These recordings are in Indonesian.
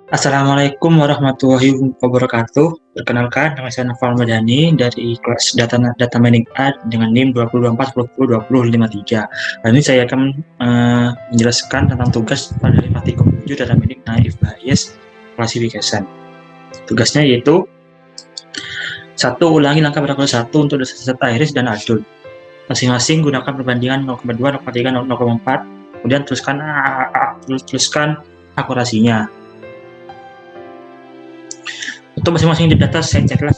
Assalamualaikum warahmatullahi wabarakatuh. Perkenalkan, nama saya Noval Madani dari kelas Data Mining A dengan NIM 2024-2020-53. Hari ini saya akan menjelaskan tentang tugas pada Praktikum 7 Data Mining Naive Bayes Classification. Tugasnya yaitu 1. Ulangi langkah pada kelas 1 untuk data iris dan adult. Masing-masing gunakan perbandingan 0,2, 0,3, 0,4. Kemudian teruskan akurasinya. Untuk masing-masing data set, ceklah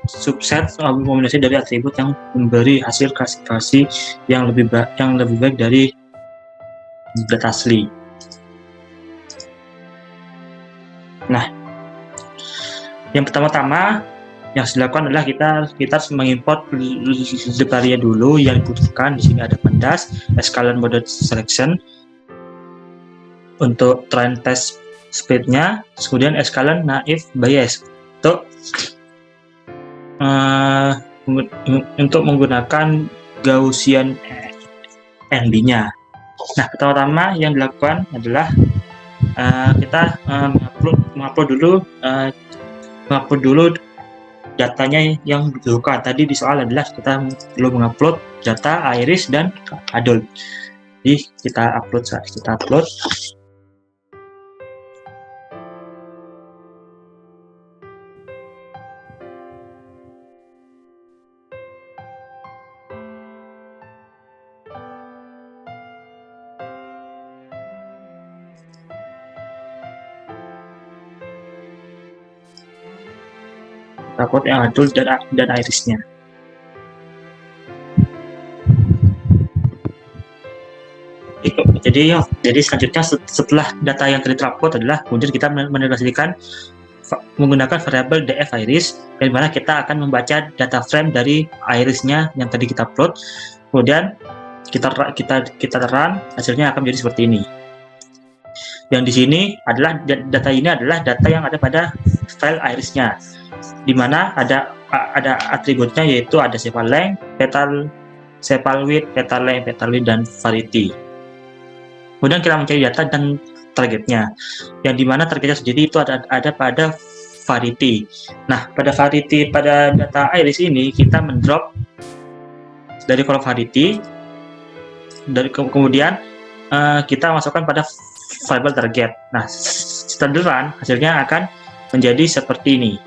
subset kombinasi dari atribut yang memberi hasil klasifikasi yang lebih baik dari data asli. Nah, yang pertama-tama yang harus dilakukan adalah kita harus mengimport library dulu yang dibutuhkan. Di sini ada pandas, Escalon Model Selection untuk train test speed-nya, kemudian Escalon Naive Bayes untuk menggunakan Gaussian ND-nya. Nah, pertama-tama yang dilakukan adalah kita mengupload dulu datanya yang dibutuhkan. Tadi di soal adalah kita perlu mengupload data iris dan adult. Jadi kita upload. Upload yang adult dan irisnya. Jadi selanjutnya setelah data yang tadi terupload adalah kemudian kita menegasikan menggunakan variabel df iris, di mana kita akan membaca data frame dari irisnya yang tadi kita upload. Kemudian kita run, hasilnya akan menjadi seperti ini. Yang di sini adalah data yang ada pada file irisnya, di mana ada atributnya, yaitu ada sepal length, sepal width, petal length, petal width, dan variety. Kemudian kita mencari data dan targetnya, yang dimana targetnya sendiri itu ada pada variety. Nah, pada data iris ini kita mendrop dari kolom variety, kemudian kita masukkan pada variable target. Nah, setelah run, hasilnya akan menjadi seperti ini.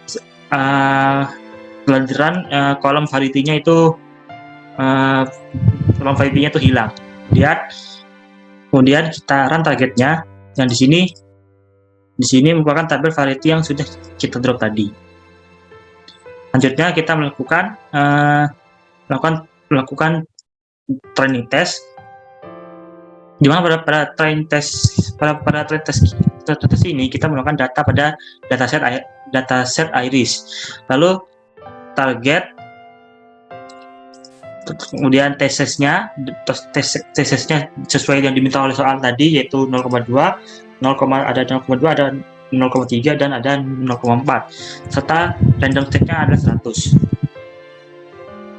Setelah run, kolom variety-nya itu hilang. Lihat, kemudian kita run targetnya, yang di sini merupakan tabel variety yang sudah kita drop tadi. Selanjutnya kita melakukan training test, di mana pada training test ini kita melakukan data pada dataset iris, lalu target, kemudian tesesnya sesuai yang diminta oleh soal tadi, yaitu 0,2, ada 0,2, ada 0,3, dan ada 0,4, serta random check-nya ada 100.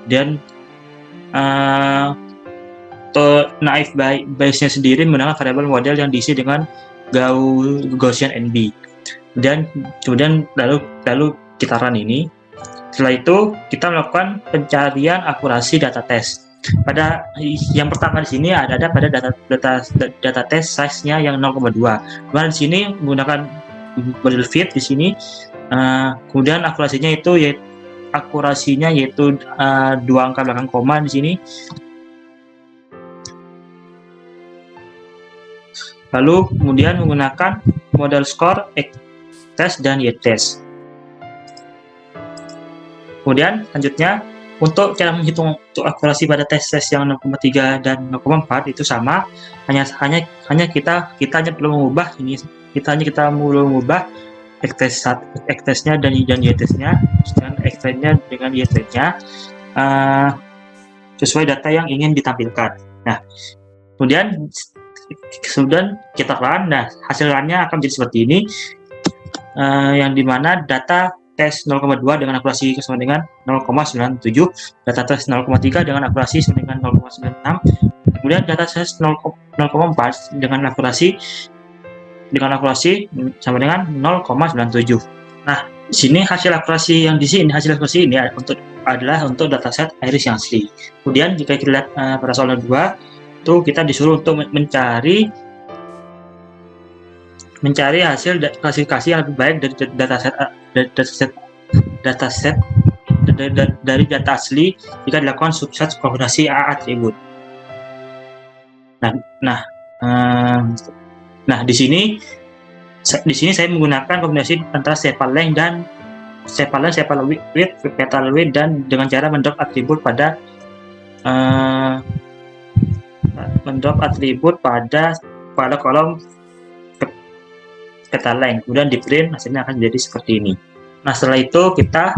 Dan Naive Bayes-nya sendiri menggunakan variabel model yang diisi dengan Gaussian NB. Kemudian lalu kita run ini. Setelah itu kita melakukan pencarian akurasi data test. Pada yang pertama di sini ada pada data test size-nya yang 0,2. Kemudian di sini menggunakan model fit di sini. Kemudian akurasinya yaitu 2 angka belakang koma di sini. Lalu kemudian menggunakan model score, X-test, dan Y-test. Kemudian selanjutnya untuk cara menghitung akurasi pada tes yang 0,3 dan 0,4 itu sama, hanya kita hanya perlu mengubah ini, kita perlu mengubah X-test-nya dan Y-test-nya, dan X-test-nya dengan Y-test-nya sesuai data yang ingin ditampilkan. Nah, kemudian kita run. Nah, hasil runnya akan menjadi seperti ini, yang dimana data tes 0,2 dengan akurasi sama dengan 0,97, data tes 0,3 dengan akurasi sama dengan 0,96, kemudian data tes 0,4 dengan akurasi dengan akurasi sama dengan 0,97. Nah, di sini hasil akurasi ini adalah untuk dataset iris yang asli. Kemudian jika kita lihat pada soal 2 itu kita disuruh untuk mencari hasil klasifikasi yang lebih baik dari dataset dari data asli jika dilakukan subset kombinasi A atribut. Nah, di sini saya menggunakan kombinasi antara sepal-length dan sepal-width, petal-width, dan dengan cara mendrop atribut pada kolom petal-length, kemudian di print hasilnya akan jadi seperti ini. Nah, setelah itu kita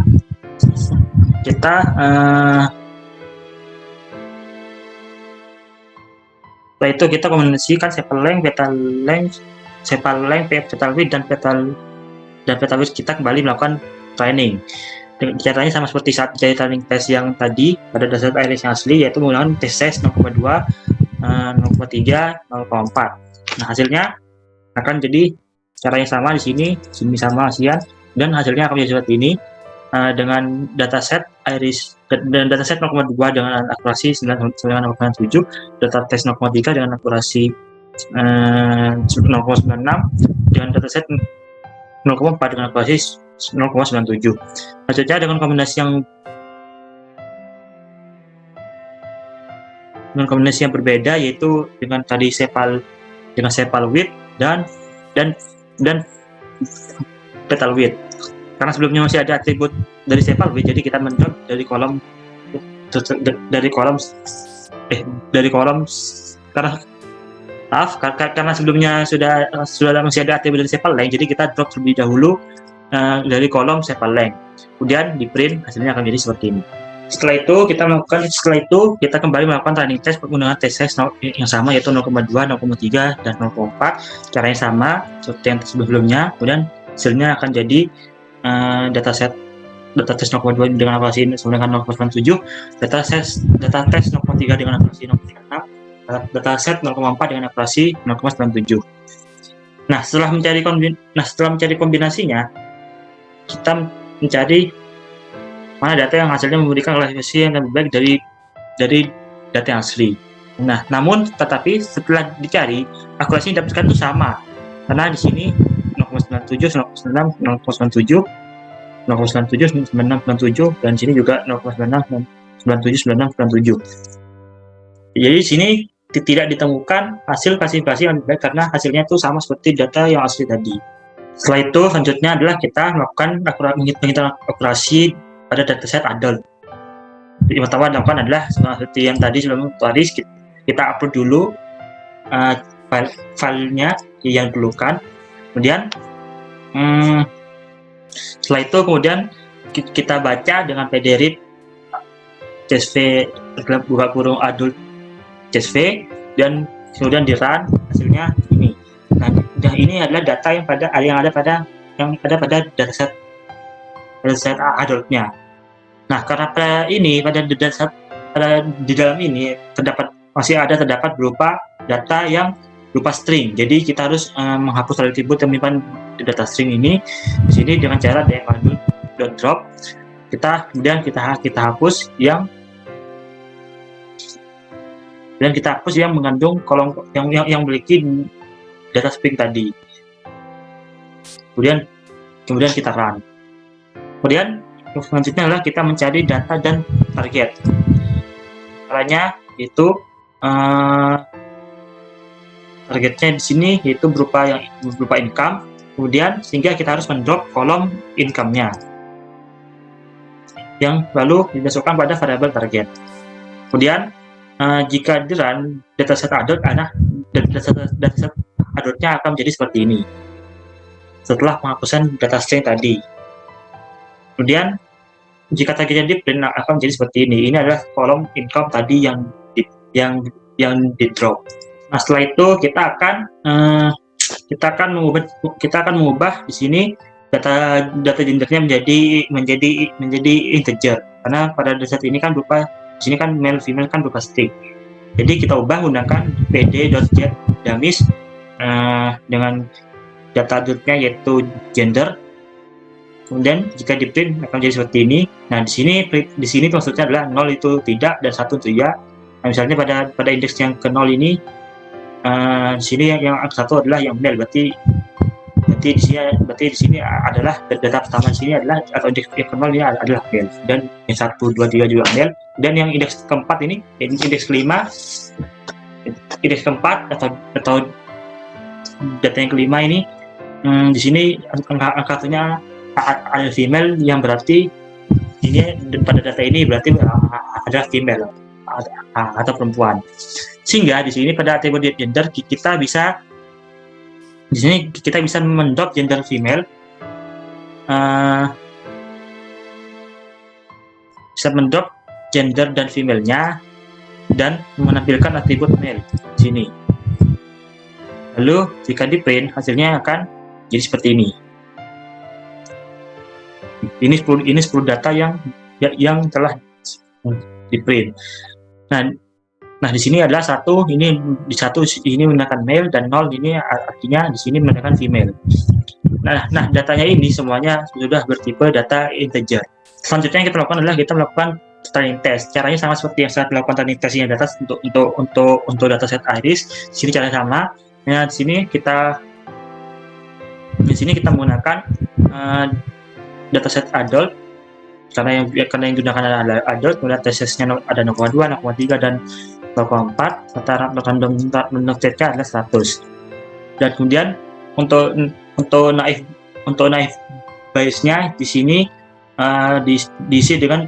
kombinasikan sepal-length, petal-width, dan petal-width. Kita kembali melakukan training. Caranya sama seperti saat jadi training test yang tadi pada dasar iris yang asli, yaitu menggunakan test size 0,2, 0,3, 0,4. Nah, hasilnya akan jadi caranya sama di sini sama ASEAN, dan hasilnya akan menjadi seperti ini dengan dataset iris dan dataset 0,2 dengan akurasi 9,97, data tes 0,3 dengan akurasi 0,96, dengan dataset 0,4 dengan akurasi 0,97. Selanjutnya dengan kombinasi yang berbeda, yaitu dengan tadi sepal width dan petal width. Karena sebelumnya masih ada atribut dari sepal width, jadi kita mendrop dari kolom karena sebelumnya sudah masih ada atribut dari sepal length, jadi kita drop terlebih dahulu dari kolom sepal length. Kemudian di print hasilnya akan jadi seperti ini. Setelah itu kita kembali melakukan training test menggunakan test size yang sama, yaitu 0,2, 0,3, dan 0,4. Caranya sama seperti yang sebelumnya. Kemudian hasilnya akan jadi data tes 0,2 dengan akurasi sama dengan 0,97, data tes 0,3 dengan akurasi 0,36, data set 0,4 dengan akurasi 0,97. Nah, setelah mencari kombinasinya, kita mencari mana data yang hasilnya memberikan klasifikasi yang lebih baik dari data yang asli. Nah, tetapi setelah dicari, akurasi yang didapatkan itu sama, karena di sini 0,97, 0,97, 0,97, 0,97, dan sini juga 0,96, 97, 96, 97. Jadi di sini tidak ditemukan hasil klasifikasi yang lebih baik karena hasilnya itu sama seperti data yang asli tadi. Setelah itu, selanjutnya adalah kita melakukan penghitungan akurasi pada dataset adult. Yang pertama dilakukan adalah seperti yang tadi sebelum kita upload dulu filenya yang diperlukan. Kemudian setelah itu kita baca dengan pdread CSV buka kurung adult CSV, dan kemudian di run, hasilnya ini. Nah, ini adalah data yang ada pada dataset adultnya. Nah, karena di dalam ini masih terdapat berupa data yang berupa string. Jadi kita harus menghapus atribut yang menyimpan di data string ini di sini dengan cara df_drop. Kemudian kita hapus yang mengandung kolom yang memiliki data string tadi. Kemudian kita run. Kemudian selanjutnya adalah kita mencari data dan target. Caranya itu targetnya di sini yaitu berupa income, kemudian sehingga kita harus mendrop kolom income-nya yang lalu dimasukkan pada variabel target. Kemudian jika di run dataset adult, dataset adultnya akan menjadi seperti ini setelah penghapusan data string tadi. Kemudian jika targetnya di print akan menjadi seperti ini. Ini adalah kolom income tadi yang di drop. Nah, setelah itu kita akan mengubah di sini data gendernya menjadi integer, karena pada dataset ini kan di sini kan male female kan berupa string. Jadi kita ubah menggunakan pd.get dummies dengan data adultnya yaitu gender. Kemudian jika di print akan jadi seperti ini. Nah, di sini maksudnya adalah 0 itu tidak dan 1 itu ya. Nah, misalnya pada indeks yang ke 0 ini, di sini yang angka 1 adalah yang male, berarti di sini adalah data pertama di sini adalah, atau indeks yang ke 0 ini adalah male, dan yang 1, 2, 3 juga male. Dan yang indeks keempat ini, indeks kelima, indeks keempat atau data yang kelima ini, di sini angkanya ada female, yang berarti ini pada data ini berarti adalah female atau perempuan. Sehingga di sini pada atribut gender kita bisa mendrop gender female, bisa mendrop gender dan female-nya dan menampilkan atribut male di sini. Lalu jika di print hasilnya akan jadi seperti ini. Ini 10 data yang telah di print. Nah, di sini adalah 1 ini menggunakan male, dan 0 ini artinya di sini menggunakan female. Nah, datanya ini semuanya sudah bertipe data integer. Selanjutnya yang kita lakukan adalah kita melakukan training test. Caranya sama seperti yang saya lakukan training testnya data untuk dataset iris. Di sini caranya sama. Nah, di sini kita menggunakan dataset adult, karena yang digunakan adalah adult. Kemudian TSS-nya ada 0,2, 0,3 dan 0,4. Random state-nya adalah 100. Dan kemudian untuk naive bias-nya di sini diisi dengan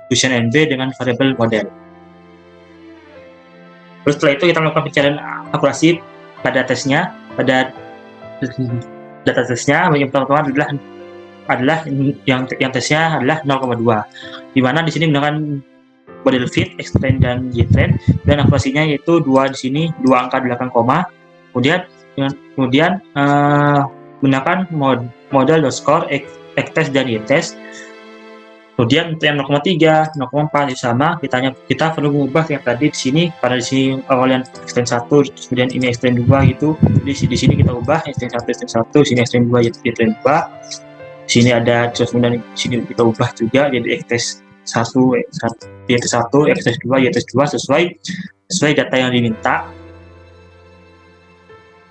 Gaussian NB dengan variabel model. Terus setelah itu kita melakukan pencarian akurasi pada tesnya, pada data tesnya. Yang pertama adalah yang tesnya adalah 0,2, di mana di sini menggunakan model fit, X-train dan Y-train, dan akurasinya yaitu 2 di sini, 2 angka belakang koma. Kemudian menggunakan model score, X-test dan Y-test. Kemudian untuk yang 0,3, 0,4 itu sama, kita perlu mengubah yang tadi di sini, pada di sini awalnya X-train 1, kemudian ini X-train 2 gitu. Jadi di sini kita ubah X-train 1, sini X-train 2, Y-train 2. Sini ada, terus kemudian di sini kita ubah juga jadi X-test 1, Y-test 1, X-test 2, Y-test 2 sesuai data yang diminta.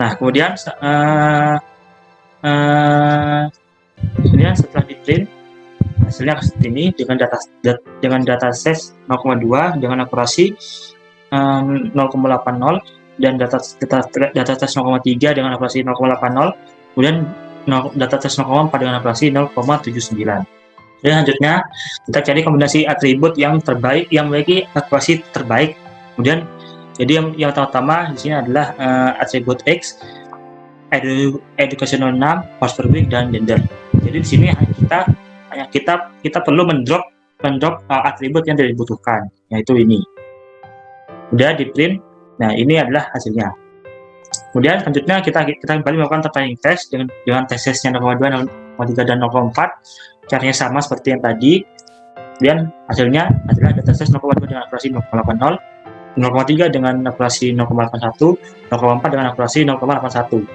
Nah, kemudian setelah di print hasilnya seperti ini dengan data set 0,2 dengan akurasi 0,80, dan data tes 0,3 dengan akurasi 0,80, kemudian data tes 0,4 dengan akurasi 0,79. Dan selanjutnya kita cari kombinasi atribut yang terbaik, yang memiliki akurasi terbaik. Kemudian jadi yang pertama di sini adalah atribut X, educational name, host per week, dan gender. Jadi di sini kita perlu mendrop atribut yang tidak dibutuhkan, yaitu ini. Udah di print. Nah, ini adalah hasilnya. Kemudian selanjutnya kita kembali melakukan training test dengan tesnya 0,2, 0,3 dan 0,4. Caranya sama seperti yang tadi. Kemudian hasilnya adalah data test 0,2 dengan akurasi 0,80, 0,3 dengan akurasi 0,81, 0,4 dengan akurasi 0,81.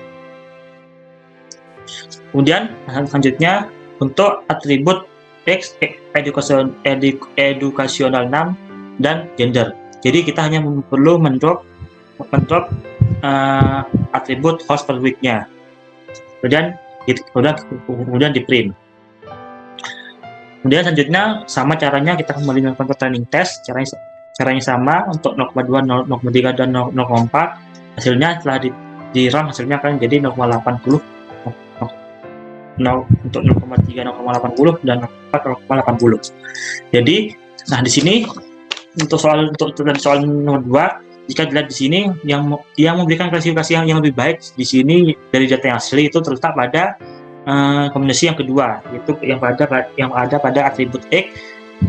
Kemudian selanjutnya untuk atribut X, educational name, dan gender. Jadi kita hanya perlu mendrop atribut host per week-nya. Kemudian di print. Kemudian selanjutnya sama caranya, kita kembali melakukan training test. Caranya sama untuk 0,2, 0,3 dan 0,4. Hasilnya setelah di run hasilnya akan jadi 0,80. Untuk 0,3 0,80 dan 0,80. Jadi, nah di sini untuk soal nomor 2, jika dilihat di sini yang memberikan klasifikasi yang lebih baik di sini dari data yang asli itu terletak pada kombinasi yang kedua, yaitu yang ada pada atribut X,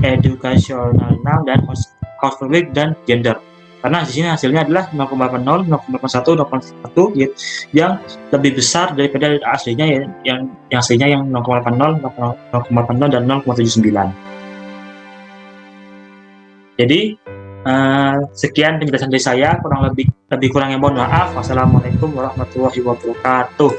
educational name, dan host per week, dan gender. Karena di sini hasilnya adalah 0,80, 0,81, 0,1 yang lebih besar daripada aslinya yang aslinya yang 0,80, 0,80 dan 0,79. Jadi Sekian penjelasan dari saya, kurang lebih kurangnya mohon maaf. Wassalamualaikum warahmatullahi wabarakatuh.